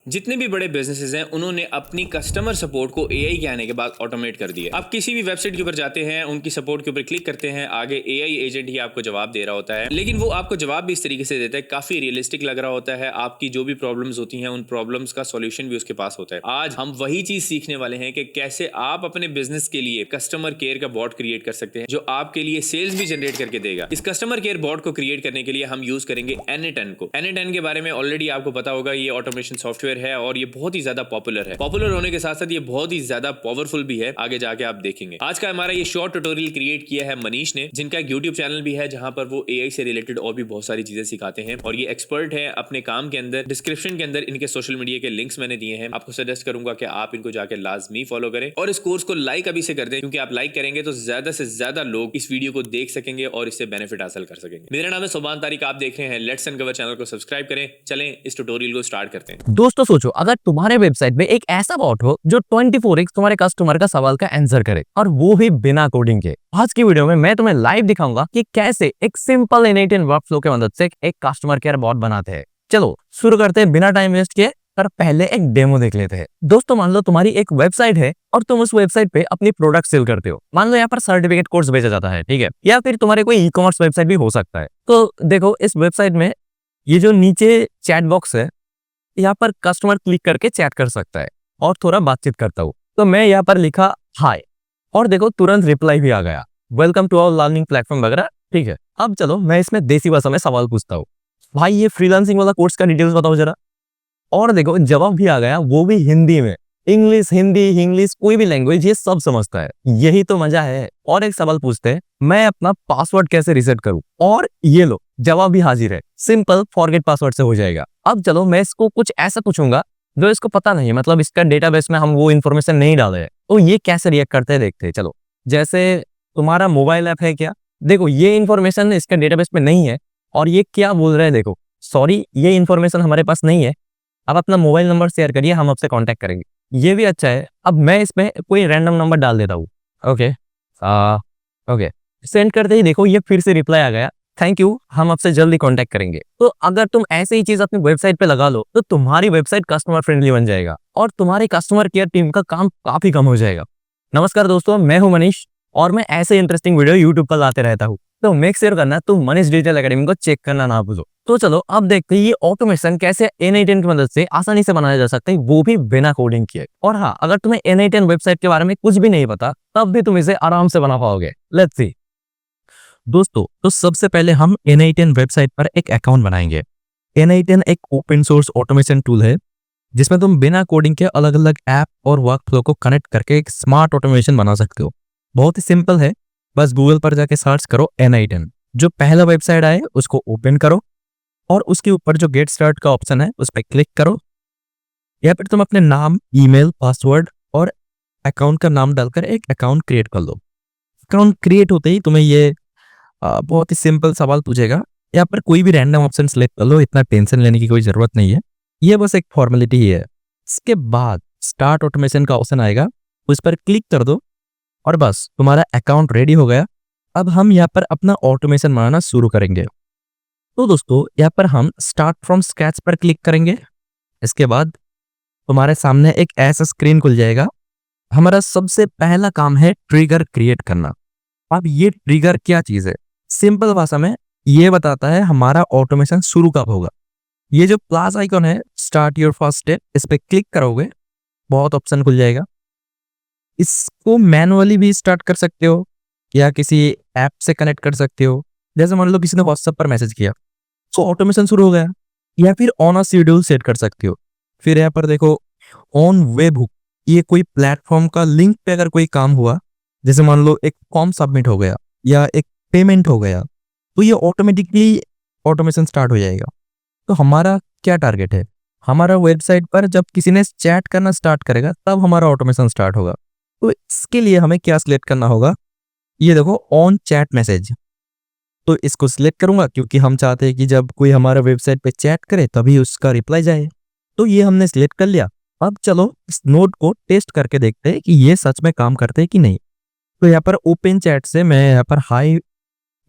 जितने भी बड़े बिजनेसेस हैं उन्होंने अपनी कस्टमर सपोर्ट को एआई के आने के बाद ऑटोमेट कर दिया। आप किसी भी वेबसाइट के ऊपर जाते हैं, उनकी सपोर्ट के ऊपर क्लिक करते हैं, आगे एआई एजेंट ही आपको जवाब दे रहा होता है, लेकिन वो आपको जवाब भी इस तरीके से देता है, काफी रियलिस्टिक लग रहा होता है। आपकी जो भी प्रॉब्लम्स होती हैं उन प्रॉब्लम्स का सॉल्यूशन भी उसके पास होता है। आज हम वही चीज सीखने वाले हैं कि कैसे आप अपने बिजनेस के लिए कस्टमर केयर का बॉट क्रिएट कर सकते हैं जो आपके लिए सेल्स भी जनरेट करके देगा। इस कस्टमर केयर बॉट को क्रिएट करने के लिए हम यूज करेंगे N8N को। N8N के बारे में ऑलरेडी आपको पता होगा, ये ऑटोमेशन सॉफ्टवेयर है और ये बहुत ही ज्यादा पॉपुलर है। पॉपुलर होने के साथ साथ ये बहुत ही ज्यादा पावरफुल भी है, आगे जाके आप देखेंगे। आज का हमारा ये शॉर्ट ट्यूटोरियल क्रिएट किया है मनीष ने, जिनका एक यूट्यूब चैनल भी है जहां पर वो एआई से रिलेटेड और भी बहुत सारी चीजें सिखाते हैं और ये एक्सपर्ट है अपने काम के अंदर। डिस्क्रिप्शन के अंदर इनके सोशल मीडिया के लिंक्स मैंने दिए हैं, आपको सजेस्ट करूंगा कि आप इनको जाके लाजमी फॉलो करें और इस कोर्स को लाइक अभी से कर दें, क्योंकि आप लाइक करेंगे तो ज्यादा से ज्यादा लोग इस वीडियो को देख सकेंगे और इससे बेनिफिट हासिल कर सकेंगे। मेरा नाम है सुभान तारिक, आप देख रहे हैं लेट्स अनकवर। चैनल को सब्सक्राइब करें। चलें इस ट्यूटोरियल को स्टार्ट करते हैं। दोस्तों सोचो, अगर तुम्हारे वेबसाइट में एक ऐसा बॉट हो जो 24x तुम्हारे कस्टमर का सवाल का आंसर करे, और वो भी बिना कोडिंग के। आज की वीडियो में मैं तुम्हें लाइव दिखाऊंगा कि कैसे एक सिंपल N8N वर्कफ्लो के मदद से एक कस्टमर केयर बॉट बनाते हैं। चलो शुरू करते हैं बिना टाइम वेस्ट किए, पर पहले एक डेमो देख लेते हैं। दोस्तों मान लो तुम्हारी एक वेबसाइट है और तुम उस वेबसाइट पे अपनी प्रोडक्ट सेल करते हो। मान लो यहाँ पर सर्टिफिकेट कोर्स बेचा जाता है, ठीक है, या फिर तुम्हारे कोई ई कॉमर्स वेबसाइट भी हो सकता है। तो देखो इस वेबसाइट में ये जो नीचे चैट बॉक्स है, यहाँ पर कस्टमर क्लिक करके चैट कर सकता है और थोड़ा बातचीत करता हूँ। तो मैं यहाँ पर लिखा हाय और देखो तुरंत रिप्लाई भी आ गया, welcome to our learning platform वगैरह, ठीक है। अब चलो मैं इसमें देसी भाषा में सवाल पूछता हूँ, भाई ये फ्रीलांसिंग वाला कोर्स का डिटेल्स बताओ जरा। और देखो जवाब भी आ गया, वो भी हिंदी में। इंग्लिश, हिंदी, इंग्लिश, कोई भी लैंग्वेज ये सब समझता है, यही तो मजा है। और एक सवाल पूछते हैं, मैं अपना पासवर्ड कैसे रीसेट करूं? और ये लो जवाब भी हाजिर है, सिंपल फॉरगेट पासवर्ड से हो जाएगा। अब चलो मैं इसको कुछ ऐसा पूछूंगा जो इसको पता नहीं, मतलब इसका डेटाबेस में हम वो इन्फॉर्मेशन नहीं डाले हैं, तो ये कैसे रिएक्ट करते हैं देखते हैं। चलो जैसे तुम्हारा मोबाइल ऐप है क्या, देखो ये इन्फॉर्मेशन इसका डेटाबेस में नहीं है और ये क्या बोल रहे हैं, देखो सॉरी ये इन्फॉर्मेशन हमारे पास नहीं है, आप अपना मोबाइल नंबर शेयर करिए, हम आपसे कांटेक्ट करेंगे। ये भी अच्छा है। अब मैं इसमें कोई रैंडम नंबर डाल देता हूँ, ओके ओके, सेंड करते ही देखो ये फिर से रिप्लाई आ गया, थैंक यू, हम आपसे जल्दी कांटेक्ट करेंगे। तो अगर तुम ऐसे ही चीज अपनी वेबसाइट पे लगा लो तो तुम्हारी वेबसाइट कस्टमर फ्रेंडली बन जाएगा और तुम्हारे कस्टमर केयर टीम का काम काफी कम हो जाएगा। नमस्कार दोस्तों, मैं हूं मनीष और मैं ऐसे इंटरेस्टिंग वीडियो यूट्यूब पर लाते रहता हूँ, तो मेक श्योर करना तुम मनीष डिजिटल एकेडमी को चेक करना ना भूलो। तो चलो अब देखते हैं ये ऑटोमेशन कैसे N8N की मदद से आसानी से बनाया जा सकता है, वो भी बिना कोडिंग किए। और हाँ, अगर तुम्हें N8N वेबसाइट के बारे में कुछ भी नहीं पता तब भी तुम इसे आराम से बना पाओगे। Let's see. दोस्तों तो सबसे पहले हम N8N वेबसाइट पर एक अकाउंट बनाएंगे। N8N एक ओपन सोर्स ऑटोमेशन टूल है जिसमें तुम बिना कोडिंग के अलग अलग ऐप और वर्कफ्लो को कनेक्ट करके एक स्मार्ट ऑटोमेशन बना सकते हो। बहुत ही सिंपल है, बस गूगल पर जाके सर्च करो N8N, जो पहला वेबसाइट आए उसको ओपन करो और उसके ऊपर जो गेट स्टार्ट का ऑप्शन है उस पर क्लिक करो। या फिर तुम अपने नाम, ईमेल, पासवर्ड और अकाउंट का नाम डालकर एक अकाउंट क्रिएट कर लो। अकाउंट क्रिएट होते ही तुम्हें ये बहुत ही सिंपल सवाल पूछेगा, यहाँ पर कोई भी रैंडम ऑप्शन सेलेक्ट कर लो, इतना टेंशन लेने की कोई जरूरत नहीं है, ये बस एक फॉर्मेलिटी ही है। इसके बाद स्टार्ट ऑटोमेशन का ऑप्शन आएगा, उस पर क्लिक कर दो और बस तुम्हारा अकाउंट रेडी हो गया। अब हम यहाँ पर अपना ऑटोमेशन बनाना शुरू करेंगे। तो दोस्तों यहाँ पर हम स्टार्ट फ्रॉम स्क्रैच पर क्लिक करेंगे। इसके बाद तुम्हारे सामने एक ऐसा स्क्रीन खुल जाएगा। हमारा सबसे पहला काम है ट्रिगर क्रिएट करना। अब ये ट्रिगर क्या चीज है, सिंपल भाषा में ये बताता है हमारा ऑटोमेशन शुरू कब होगा। ये जो प्लस आइकॉन है, स्टार्ट योर फर्स्ट स्टेप, इस पे क्लिक करोगे बहुत ऑप्शन खुल जाएगा। इसको मैनुअली भी स्टार्ट कर सकते हो या किसी ऐप से कनेक्ट कर सकते हो। जैसे मान लो किसी ने व्हाट्सएप पर मैसेज किया तो ऑटोमेशन शुरू हो गया, या फिर ऑन अ शेड्यूल सेट कर सकते हो। फिर यहाँ पर देखो ऑन वेब हुक, ये कोई प्लेटफॉर्म का लिंक पे अगर कोई काम हुआ, जैसे मान लो एक फॉर्म सबमिट हो गया या एक पेमेंट हो गया, तो ये ऑटोमेटिकली ऑटोमेशन स्टार्ट हो जाएगा। तो हमारा क्या टारगेट है, हमारा वेबसाइट पर जब किसी ने चैट करना स्टार्ट करेगा तब हमारा ऑटोमेशन स्टार्ट होगा। तो इसके लिए हमें क्या सिलेक्ट करना होगा, ये देखो ऑन चैट मैसेज, तो इसको सिलेक्ट करूंगा क्योंकि हम चाहते हैं कि जब कोई हमारा वेबसाइट पे चैट करे तभी उसका रिप्लाई जाए। तो ये हमने सिलेक्ट कर लिया। अब चलो इस नोड को टेस्ट करके देखते हैं कि ये सच में काम करते हैं कि नहीं। तो यहाँ पर ओपन चैट से मैं यहाँ पर हाई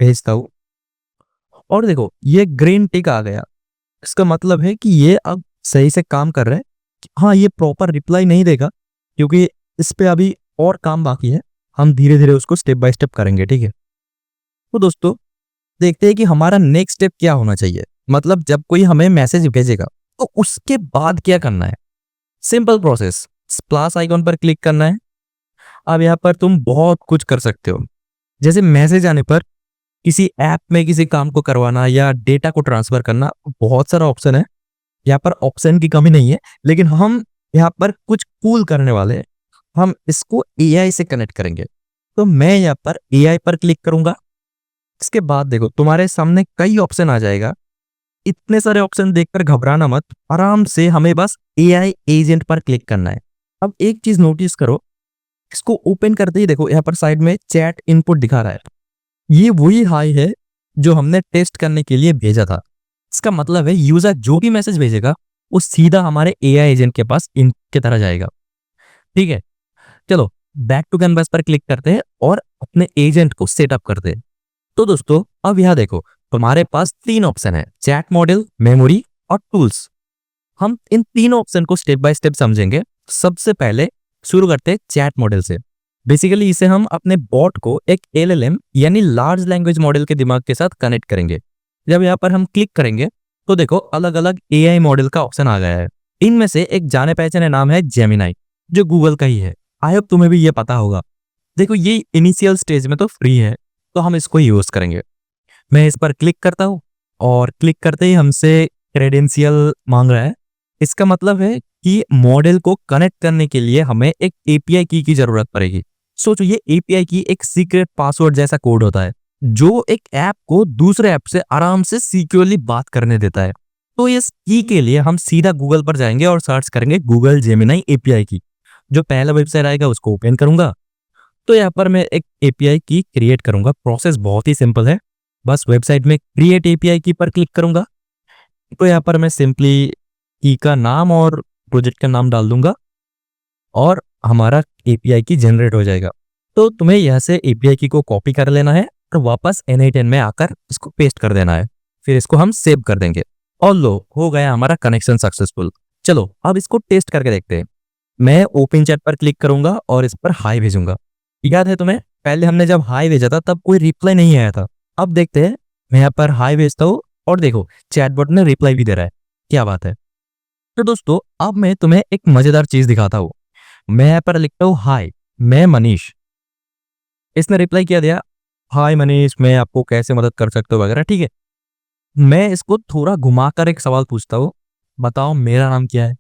भेजता हूँ और देखो ये ग्रीन टिक आ गया, इसका मतलब है कि ये अब सही से काम कर रहे हैं हाँ, ये प्रॉपर रिप्लाई नहीं देगा क्योंकि इस पे अभी और काम बाकी है। हम धीरे धीरे उसको स्टेप बाय स्टेप करेंगे, ठीक है। तो दोस्तों देखते हैं कि हमारा नेक्स्ट स्टेप क्या होना चाहिए। मतलब जब कोई हमें मैसेज भेजेगा तो उसके बाद क्या करना है। सिंपल प्रोसेस, प्लस आइकॉन पर क्लिक करना है। अब यहाँ पर तुम बहुत कुछ कर सकते हो। जैसे मैसेज आने पर किसी ऐप में किसी काम को करवाना या डेटा को ट्रांसफर करना, बहुत सारा ऑप्शन है। यहाँ पर ऑप्शन की कमी नहीं है, लेकिन हम यहाँ पर कुछ कूल करने वाले हैं। हम इसको एआई से कनेक्ट करेंगे। तो मैं यहाँ पर एआई पर क्लिक करूंगा। इसके बाद देखो तुम्हारे सामने कई ऑप्शन आ जाएगा। इतने सारे ऑप्शन देखकर घबराना मत, आराम से हमें बस एआई एजेंट पर क्लिक करना है। अब एक चीज नोटिस करो, इसको ओपन करते ही देखो यहाँ पर साइड में चैट इनपुट दिखा रहा है। ये वही हाई है जो हमने टेस्ट करने के लिए भेजा था। इसका मतलब है यूजर जो भी मैसेज भेजेगा वो सीधा हमारे एआई एजेंट के पास इन की तरह जाएगा, ठीक है। चलो बैक टू कैनवास पर क्लिक करते हैं और अपने एजेंट को सेटअप करते हैं। तो दोस्तों अब यहाँ देखो तुम्हारे पास 3 ऑप्शन है, चैट मॉडल, मेमोरी और टूल्स। हम इन तीनों ऑप्शन को स्टेप बाय स्टेप समझेंगे। सबसे पहले शुरू करते हैं चैट मॉडल से। बेसिकली इसे हम अपने बॉट को एक एलएलएम यानी लार्ज लैंग्वेज मॉडल के दिमाग के साथ कनेक्ट करेंगे। जब यहाँ पर हम क्लिक करेंगे तो देखो अलग अलग एआई मॉडल का ऑप्शन आ गया है। इनमें से एक जाने पहचाने नाम है जेमिनाई, जो गूगल का ही है। आई होप तुम्हें भी ये पता होगा। देखो ये इनिशियल स्टेज में तो फ्री है, तो हम इसको यूज करेंगे। मैं इस पर क्लिक करता हूँ और क्लिक करते ही हमसे क्रेडेंशियल मांग रहा है। इसका मतलब है कि मॉडल को कनेक्ट करने के लिए हमें एक एपीआई की जरूरत पड़ेगी। सोचो ये एपीआई की एक सीक्रेट पासवर्ड जैसा कोड होता है जो एक ऐप को दूसरे ऐप से आराम से सिक्योरली बात करने देता है। तो इस की के लिए हम सीधा गूगल पर जाएंगे और सर्च करेंगे गूगल जेमिनाई एपीआई की। जो पहला वेबसाइट आएगा उसको ओपन करूंगा। तो यहाँ पर मैं एक एपीआई की क्रिएट करूंगा। प्रोसेस बहुत ही सिंपल है, बस वेबसाइट में क्रिएट एपीआई की पर क्लिक करूंगा। तो यहाँ पर मैं सिंपली की का नाम और प्रोजेक्ट का नाम डाल दूंगा और हमारा एपीआई की जनरेट हो जाएगा। तो तुम्हें यहाँ से एपीआई की को कॉपी कर लेना है और वापस N8N में आकर इसको पेस्ट कर देना है। फिर इसको हम सेव कर देंगे और लो हो गया हमारा कनेक्शन सक्सेसफुल। चलो अब इसको टेस्ट करके देखते हैं। मैं ओपन चैट पर क्लिक करूंगा और इस पर हाई भेजूंगा। याद है तुम्हें पहले हमने जब हाई भेजा था तब कोई रिप्लाई नहीं आया था। अब देखते हैं, मैं यहाँ पर हाई भेजता हूँ और देखो चैटबॉट ने रिप्लाई भी दे रहा है। क्या बात है। तो दोस्तों अब मैं तुम्हें एक मजेदार चीज दिखाता हूँ। मैं यहाँ पर लिखता हूँ हाय मैं मनीष। इसने रिप्लाई किया दिया, हाय मनीष मैं आपको कैसे मदद कर सकता हूँ वगैरह, ठीक है। मैं इसको थोड़ा घुमाकर एक सवाल पूछता हूँ, बताओ मेरा नाम क्या है।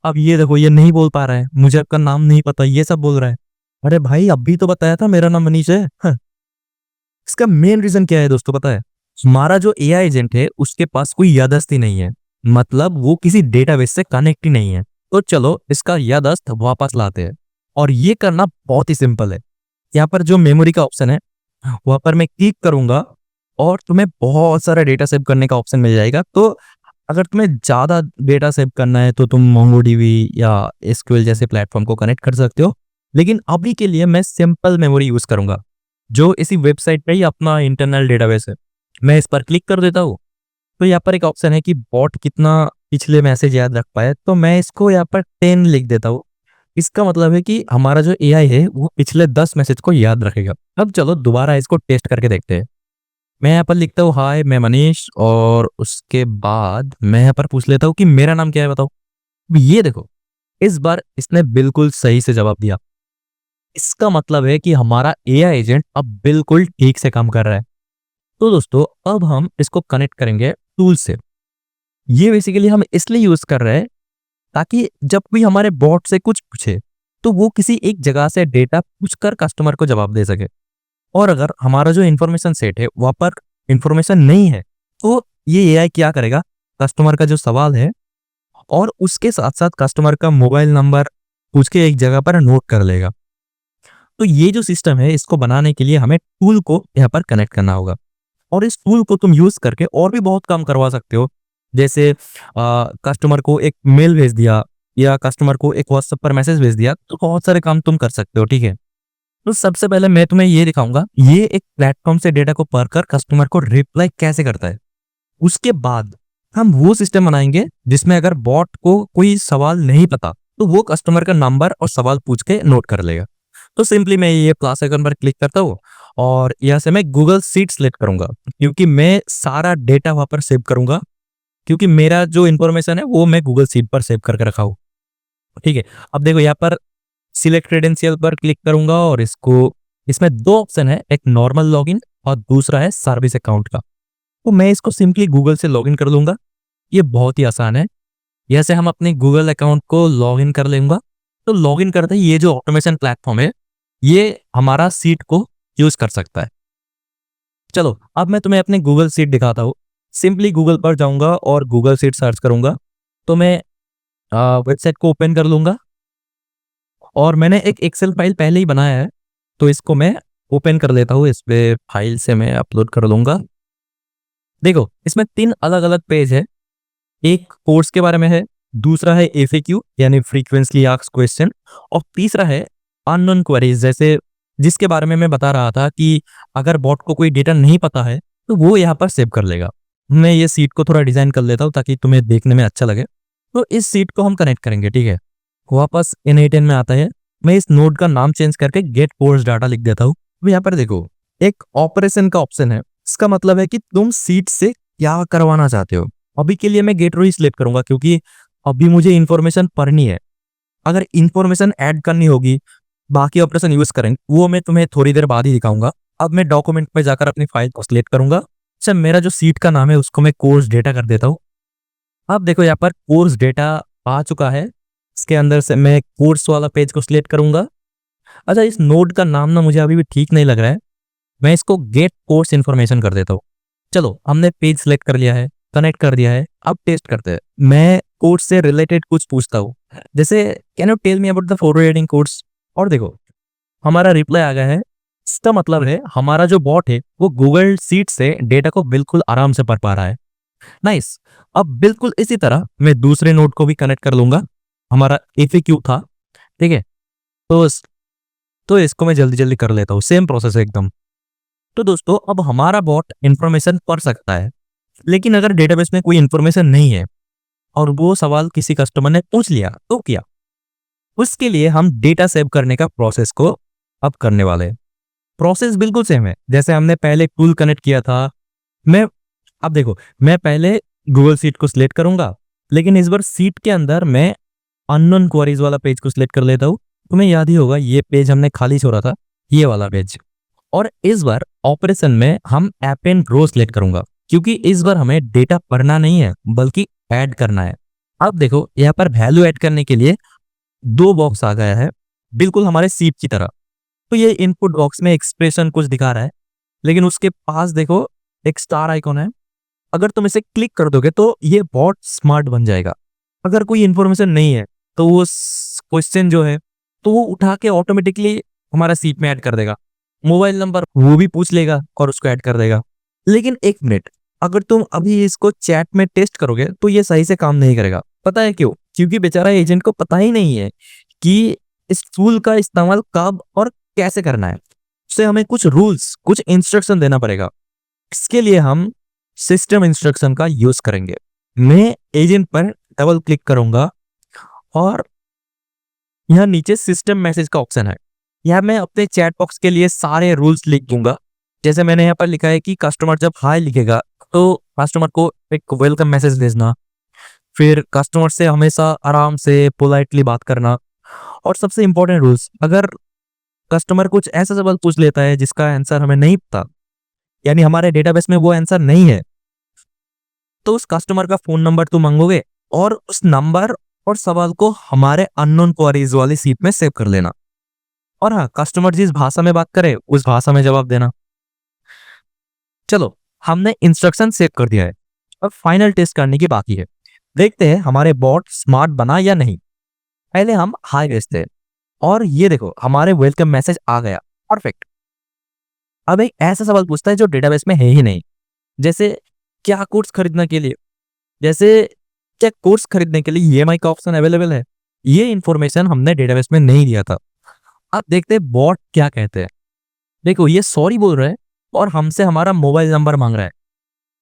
अब ये देखो ये नहीं बोल पा रहा है, मुझे आपका नाम नहीं पता, ये सब बोल रहा है। अरे भाई अभी तो बताया था मेरा नाम मनीष है। इसका मेन रीजन क्या है दोस्तों पता है। हमारा जो एआई एजेंट है उसके पास कोई याददाश्त नहीं है, मतलब वो किसी डेटाबेस से कनेक्ट ही नहीं है। तो चलो इसका याददाश्त वापस लाते हैं और ये करना बहुत ही सिंपल है। यहाँ पर जो मेमोरी का ऑप्शन है वहां पर मैं क्लिक करूंगा और तुम्हें बहुत सारा डेटा सेव करने का ऑप्शन मिल जाएगा। तो अगर तुम्हें ज्यादा डेटा सेव करना है तो तुम मोंगोडीबी या एसक्यूएल जैसे प्लेटफॉर्म को कनेक्ट कर सकते हो, लेकिन अभी के लिए मैं सिंपल मेमोरी यूज करूंगा जो इसी वेबसाइट पे ही अपना इंटरनल डेटाबेस है। मैं इस पर क्लिक कर देता हूँ। तो यहाँ पर एक ऑप्शन है कि बॉट कितना पिछले मैसेज याद रख पाए, तो मैं इसको यहाँ पर 10 लिख देता हूँ। इसका मतलब है कि हमारा जो एआई है वो पिछले 10 मैसेज को याद रखेगा। अब चलो दोबारा इसको टेस्ट करके देखते हैं। मैं यहाँ पर लिखता हूँ हाय मैं मनीष और उसके बाद मैं यहाँ पर पूछ लेता हूँ कि मेरा नाम क्या है बताओ। ये देखो इस बार इसने बिल्कुल सही से जवाब दिया। इसका मतलब है कि हमारा एआई एजेंट अब बिल्कुल ठीक से काम कर रहा है। तो दोस्तों अब हम इसको कनेक्ट करेंगे टूल से। ये बेसिकली हम इसलिए यूज कर रहे हैं ताकि जब भी हमारे बॉट से कुछ पूछे तो वो किसी एक जगह से डेटा पूछकर कस्टमर को जवाब दे सके। और अगर हमारा जो इन्फॉर्मेशन सेट है वहां पर इन्फॉर्मेशन नहीं है तो ये एआई क्या करेगा, कस्टमर का जो सवाल है और उसके साथ साथ कस्टमर का मोबाइल नंबर पूछ के एक जगह पर नोट कर लेगा। तो ये जो सिस्टम है इसको बनाने के लिए हमें टूल को यहाँ पर कनेक्ट करना होगा और इस टूल को तुम यूज करके और भी बहुत काम करवा सकते हो। जैसे कस्टमर को एक मेल भेज दिया या कस्टमर को एक व्हाट्सएप पर मैसेज भेज दिया, तो बहुत सारे काम तुम कर सकते हो, ठीक है। तो सबसे पहले मैं तुम्हें ये दिखाऊंगा ये एक प्लेटफॉर्म से डेटा को पढ़कर कस्टमर को रिप्लाई कैसे करता है। उसके बाद हम वो सिस्टम बनाएंगे जिसमें अगर बॉट को कोई सवाल नहीं पता तो वो कस्टमर का नंबर और सवाल पूछ के नोट कर लेगा। तो सिंपली मैं ये प्लस आइकन पर क्लिक करता हूँ और यहाँ से मैं गूगल सीट सिलेक्ट करूंगा, क्योंकि मैं सारा डेटा वहां पर सेव करूंगा, क्योंकि मेरा जो इन्फॉर्मेशन है वो मैं गूगल सीट पर सेव करके रखा हूँ। ठीक है, अब देखो यहाँ पर सिलेक्ट क्रेडेंशियल पर क्लिक करूंगा और इसमें दो ऑप्शन है, एक नॉर्मल लॉगिन और दूसरा है सर्विस अकाउंट का। तो मैं इसको सिंपली गूगल से लॉगिन कर लूंगा। ये बहुत ही आसान है। जैसे हम अपने गूगल अकाउंट को लॉगिन कर लेंगे, तो लॉगिन करते ही ये जो ऑटोमेशन प्लेटफॉर्म है ये हमारा सीट को यूज कर सकता है। चलो अब मैं तुम्हें अपने गूगल सीट दिखाता हूँ। सिंपली गूगल पर जाऊंगा और गूगल सीट सर्च करूंगा। तो मैं वेबसाइट को ओपन कर लूंगा और मैंने एक एक्सेल फाइल पहले ही बनाया है, तो इसको मैं ओपन कर लेता हूँ। इस पे फाइल से मैं अपलोड कर लूंगा। देखो इसमें 3 अलग अलग पेज है। एक कोर्स के बारे में है, दूसरा है एफएक्यू यानी फ्रीक्वेंटली आस्क्ड क्वेश्चन, और तीसरा है अननोन क्वेरीज, जैसे जिसके बारे में मैं बता रहा था कि अगर बॉट को कोई डेटा नहीं पता है तो वो यहाँ पर सेव कर लेगा। मैं ये सीट को थोड़ा डिजाइन कर लेता हूँ ताकि तुम्हें देखने में अच्छा लगे। तो इस सीट को हम कनेक्ट करेंगे। ठीक है, वापस N8N में आता है। मैं इस नोड का नाम चेंज करके गेट कोर्स डाटा लिख देता हूँ। अब यहाँ पर देखो एक ऑपरेशन का ऑप्शन है। इसका मतलब है कि तुम सीट से क्या करवाना चाहते हो। अभी के लिए मैं गेट रो ही सिलेक्ट करूंगा, क्योंकि अभी मुझे इंफॉर्मेशन पढ़नी है। अगर इंफॉर्मेशन ऐड करनी होगी, बाकी ऑपरेशन यूज करेंगे, वो मैं तुम्हें थोड़ी देर बाद ही दिखाऊंगा। अब मैं डॉक्यूमेंट पे जाकर अपनी फाइल को सिलेक्ट करूंगा। अच्छा, मेरा जो सीट का नाम है उसको मैं कोर्स डेटा कर देता हूँ। अब देखो यहाँ पर कोर्स डेटा आ चुका है। इसके अंदर से मैं कोर्स वाला पेज को सिलेक्ट करूंगा। अच्छा, इस नोड का नाम ना मुझे अभी भी ठीक नहीं लग रहा है। मैं इसको गेट कोर्स इन्फॉर्मेशन कर देता हूँ। चलो हमने पेज सिलेक्ट कर लिया है, कनेक्ट कर दिया है। अब टेस्ट करते हैं। मैं कोर्स से रिलेटेड कुछ पूछता हूँ, जैसे can you tell me about the forwarding course. और देखो हमारा रिप्लाई आ गया है। इसका मतलब है हमारा जो बॉट है वो गूगल सीट से डेटा को बिल्कुल आराम से पढ़ पा रहा है। नाइस। अब बिल्कुल इसी तरह मैं दूसरे नोड को भी कनेक्ट कर लूंगा। हमारा एफएक्यू था। ठीक है, तो तो इसको मैं जल्दी जल्दी कर लेता हूँ। सेम प्रोसेस है एकदम। तो दोस्तों अब हमारा बॉट इंफॉर्मेशन पढ़ सकता है, लेकिन अगर डेटाबेस में कोई इंफॉर्मेशन नहीं है और वो सवाल किसी कस्टमर ने पूछ लिया तो क्या। उसके लिए हम डेटा सेव करने का प्रोसेस को अब करने वाले हैं। प्रोसेस बिल्कुल सेम है जैसे हमने पहले टूल कनेक्ट किया था। मैं अब देखो मैं पहले गूगल सीट को सिलेक्ट करूंगा, लेकिन इस बार सीट के अंदर मैं अननोन क्वेरीज वाला पेज को सिलेक्ट कर लेता हूँ। तुम्हें याद ही होगा ये पेज हमने खाली छोड़ा था, ये वाला पेज। और इस बार ऑपरेशन में हम ऐप एंड रो सिलेक्ट करूंगा, क्योंकि इस बार हमें डेटा पढ़ना नहीं है बल्कि ऐड करना है। अब देखो यहाँ पर वैल्यू ऐड करने के लिए 2 बॉक्स आ गया है, बिल्कुल हमारे सीट की तरह। तो ये इनपुट बॉक्स में एक्सप्रेशन कुछ दिखा रहा है, लेकिन उसके पास देखो एक स्टार आइकॉन है। अगर तुम इसे क्लिक कर दोगे तो ये बॉट स्मार्ट बन जाएगा। अगर कोई इंफॉर्मेशन नहीं है तो वो क्वेश्चन जो है तो वो उठा के ऑटोमेटिकली हमारा सीट में ऐड कर देगा। मोबाइल नंबर वो भी पूछ लेगा और उसको ऐड कर देगा। लेकिन एक मिनट, अगर तुम अभी इसको चैट में टेस्ट करोगे तो ये सही से काम नहीं करेगा। पता है क्यों? क्योंकि बेचारा एजेंट को पता ही नहीं है कि इस टूल का इस्तेमाल कब और कैसे करना है। उसे हमें कुछ रूल्स, कुछ इंस्ट्रक्शन देना पड़ेगा। इसके लिए हम सिस्टम इंस्ट्रक्शन का यूज करेंगे। मैं एजेंट पर डबल क्लिक करूंगा और यहाँ नीचे सिस्टम मैसेज का ऑप्शन है। यहाँ मैं अपने चैट बॉक्स के लिए सारे रूल्स लिख दूंगा। जैसे मैंने यहाँ पर लिखा है कि कस्टमर जब हाय लिखेगा तो कस्टमर को एक वेलकम मैसेज भेजना, फिर कस्टमर से हमेशा आराम से पोलाइटली बात करना। और सबसे इंपॉर्टेंट रूल्स, अगर कस्टमर कुछ ऐसा सवाल पूछ लेता है जिसका आंसर हमें नहीं पता, यानी हमारे डेटाबेस में वो आंसर नहीं है, तो उस कस्टमर का फोन नंबर तुम मांगोगे और उस नंबर और सवाल को हमारे अननोन क्वेरीज वाली सीट में सेव कर लेना। और हाँ, कस्टमर जिस भाषा में बात करे उस भाषा में जवाब देना। चलो हमने इंस्ट्रक्शन सेव कर दिया है, अब फाइनल टेस्ट करने की बाकी है। देखते हैं हमारे बॉट स्मार्ट बना या नहीं। पहले हम हाय भेजते हैं और ये देखो हमारे वेलकम मैसेज आ गया। परफेक्ट। अब एक ऐसा सवाल पूछता है जो डेटाबेस में है ही नहीं, जैसे क्या कोर्स खरीदने के लिए, जैसे क्या कोर्स खरीदने के लिए ईएमआई का ऑप्शन अवेलेबल है। ये इंफॉर्मेशन हमने डेटाबेस में नहीं दिया था। अब देखते हैं बॉट क्या कहते हैं। देखो ये सॉरी बोल रहा है और हमसे हमारा मोबाइल नंबर मांग रहा है।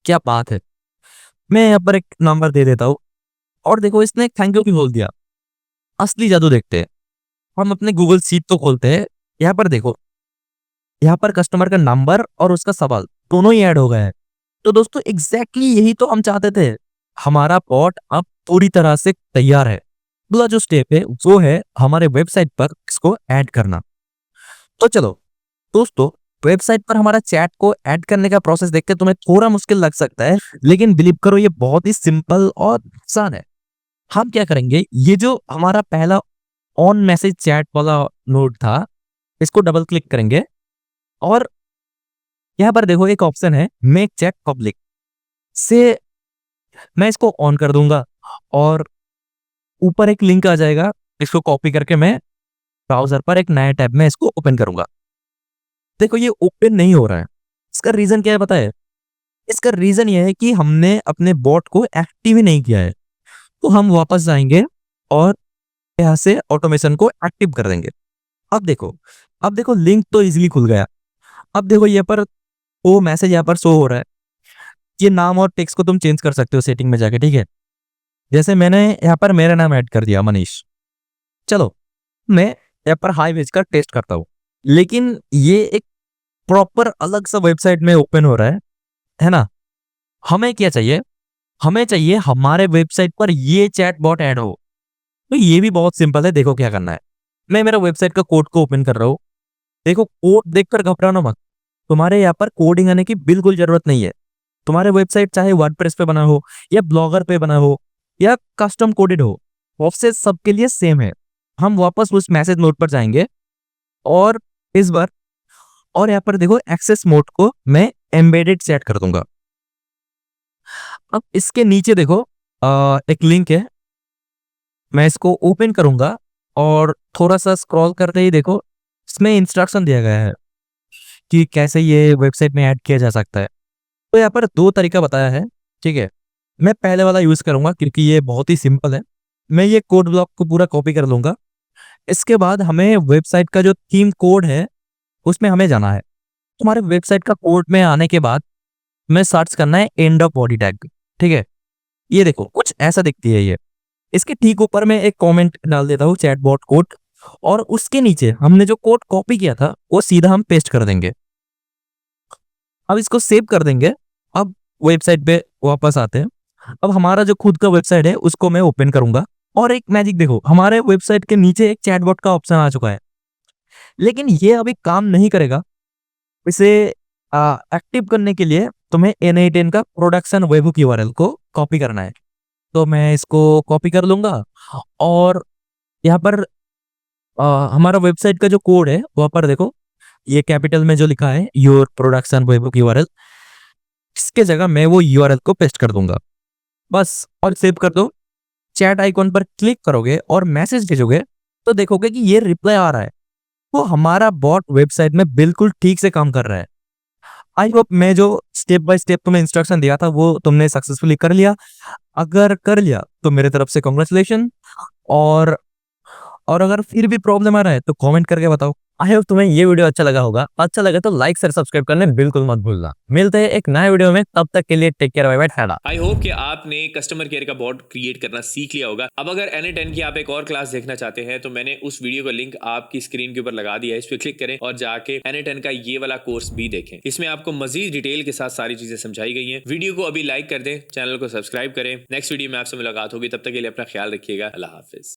क्या बात है। मैं यहाँ पर एक नंबर दे देता हूँ और देखो इसने थैंक यू भी बोल दिया। असली जादू देखते हैं। हम अपने गूगल शीट तो खोलते हैं। यहाँ पर देखो, यहाँ पर कस्टमर का नंबर और उसका सवाल दोनों ही ऐड हो गए हैं। तो दोस्तों एग्जैक्टली यही तो हम चाहते थे। हमारा बॉट अब पूरी तरह से तैयार है। अगला जो स्टेप है वो है हमारे वेबसाइट पर इसको ऐड करना। तो चलो दोस्तों, वेबसाइट पर हमारा चैट को ऐड करने का प्रोसेस देख के तुम्हें थोड़ा मुश्किल लग सकता है, लेकिन बिलीव करो ये बहुत ही सिंपल और आसान है। हम क्या करेंगे, ये जो हमारा पहला ऑन मैसेज चैट वाला नोड था, इसको डबल क्लिक करेंगे और यहाँ पर देखो एक ऑप्शन है मेक चैट पब्लिक से, मैं इसको ऑन कर दूंगा और ऊपर एक लिंक आ जाएगा। इसको कॉपी करके मैं ब्राउजर पर एक नया टैब में इसको ओपन करूंगा। देखो ये ओपन नहीं हो रहा है। इसका रीजन क्या है पता है? इसका रीजन ये है कि हमने अपने बॉट को एक्टिव ही नहीं किया है। तो हम वापस जाएंगे और यहाँ से ऑटोमेशन को एक्टिव कर देंगे। अब देखो लिंक तो इजीली खुल गया। अब देखो यहाँ पर वो मैसेज यहाँ पर शो हो रहा है। ये नाम और टेक्स्ट को तुम चेंज कर सकते हो सेटिंग में जाके, ठीक है। जैसे मैंने यहाँ पर मेरा नाम ऐड कर दिया मनीष। चलो मैं यहाँ पर हाई भेजकर टेस्ट करता हूँ, लेकिन ये एक प्रॉपर अलग सा वेबसाइट में ओपन हो रहा है ना। हमें क्या चाहिए? हमें चाहिए हमारे वेबसाइट पर ये चैट बॉट ऐड हो। तो ये भी बहुत सिंपल है। देखो क्या करना है, मैं मेरा वेबसाइट का कोड को ओपन कर रहा हूँ। देखो कोड देखकर घबराना मत। तुम्हारे यहाँ पर कोडिंग आने की बिल्कुल जरूरत नहीं है। तुम्हारे वेबसाइट चाहे वर्डप्रेस पे बना हो या ब्लॉगर पे बना हो या कस्टम कोडेड हो, प्रोसेस सबके लिए सेम है। हम वापस उस मैसेज मोड पर जाएंगे और इस बार और यहाँ पर देखो एक्सेस मोड को मैं एम्बेडेड सेट कर दूंगा। अब इसके नीचे देखो एक लिंक है, मैं इसको ओपन करूंगा और थोड़ा सा स्क्रॉल करते ही देखो इसमें इंस्ट्रक्शन दिया गया है कि कैसे ये वेबसाइट में ऐड किया जा सकता है। तो यहाँ पर दो तरीका बताया है, ठीक है। मैं पहले वाला यूज करूंगा क्योंकि ये बहुत ही सिंपल है। मैं ये कोड ब्लॉक को पूरा कॉपी कर लूंगा। इसके बाद हमें वेबसाइट का जो थीम कोड है उसमें हमें जाना है। तुम्हारे वेबसाइट का कोड में आने के बाद मैं सर्च करना है एंड ऑफ बॉडी टैग, ठीक है। ये देखो कुछ ऐसा दिखती है ये। इसके ठीक ऊपर मैं एक कमेंट डाल देता हूँ चैटबॉट कोड, और उसके नीचे हमने जो कोड कॉपी किया था वो सीधा हम पेस्ट कर देंगे। अब इसको सेव कर देंगे। अब वेबसाइट पे वापस आते हैं। अब हमारा जो खुद का वेबसाइट है उसको मैं ओपन करूंगा और एक मैजिक देखो, हमारे वेबसाइट के नीचे एक चैटबॉट का ऑप्शन आ चुका है, लेकिन ये अभी काम नहीं करेगा। इसे एक्टिव करने के लिए तुम्हें N8N का प्रोडक्शन वेबहुक यूआरएल को कॉपी करना है। तो मैं इसको कॉपी कर लूंगा और यहाँ पर हमारा वेबसाइट का जो कोड है वहां पर देखो ये कैपिटल में जो लिखा है योर प्रोडक्शन वेबहुक यूआरएल, इसके जगह मैं वो यूआरएल को पेस्ट कर दूंगा बस, और सेव कर दो। चैट आइकॉन पर क्लिक करोगे और मैसेज भेजोगे तो देखोगे कि ये रिप्लाई आ रहा है। तो हमारा बॉट वेबसाइट में बिल्कुल ठीक से काम कर रहा है। आई होप मैं जो स्टेप बाय स्टेप तुम्हें इंस्ट्रक्शन दिया था वो तुमने सक्सेसफुली कर लिया। अगर कर लिया तो मेरे तरफ से कॉन्ग्रेचुलेशन। और अगर फिर भी प्रॉब्लम आ रहा है तो कमेंट करके बताओ। आई होप तुम्हें ये वीडियो अच्छा लगा होगा। अच्छा लगे तो लाइक शेयर सब्सक्राइब करने बिल्कुल मत भूलना। मिलते हैं एक नए वीडियो में, तब तक के लिए take care, bye bye, tata. I hope कि आपने कस्टमर केयर का बॉट क्रिएट करना सीख लिया होगा। अब अगर N8N की आप एक और क्लास देखना चाहते हैं तो मैंने उस वीडियो का लिंक आपकी स्क्रीन के ऊपर लगा दिया है, इस पर क्लिक करें और जाके N8N का ये वाला कोर्स भी देखें। इसमें आपको मजीद डिटेल के साथ सारी चीजें समझाई गई हैं। वीडियो को अभी लाइक कर दें, चैनल को सब्सक्राइब करें। नेक्स्ट वीडियो में आपसे मुलाकात होगी, तब तक के लिए अपना ख्याल रखिएगा। अल्लाह हाफिज।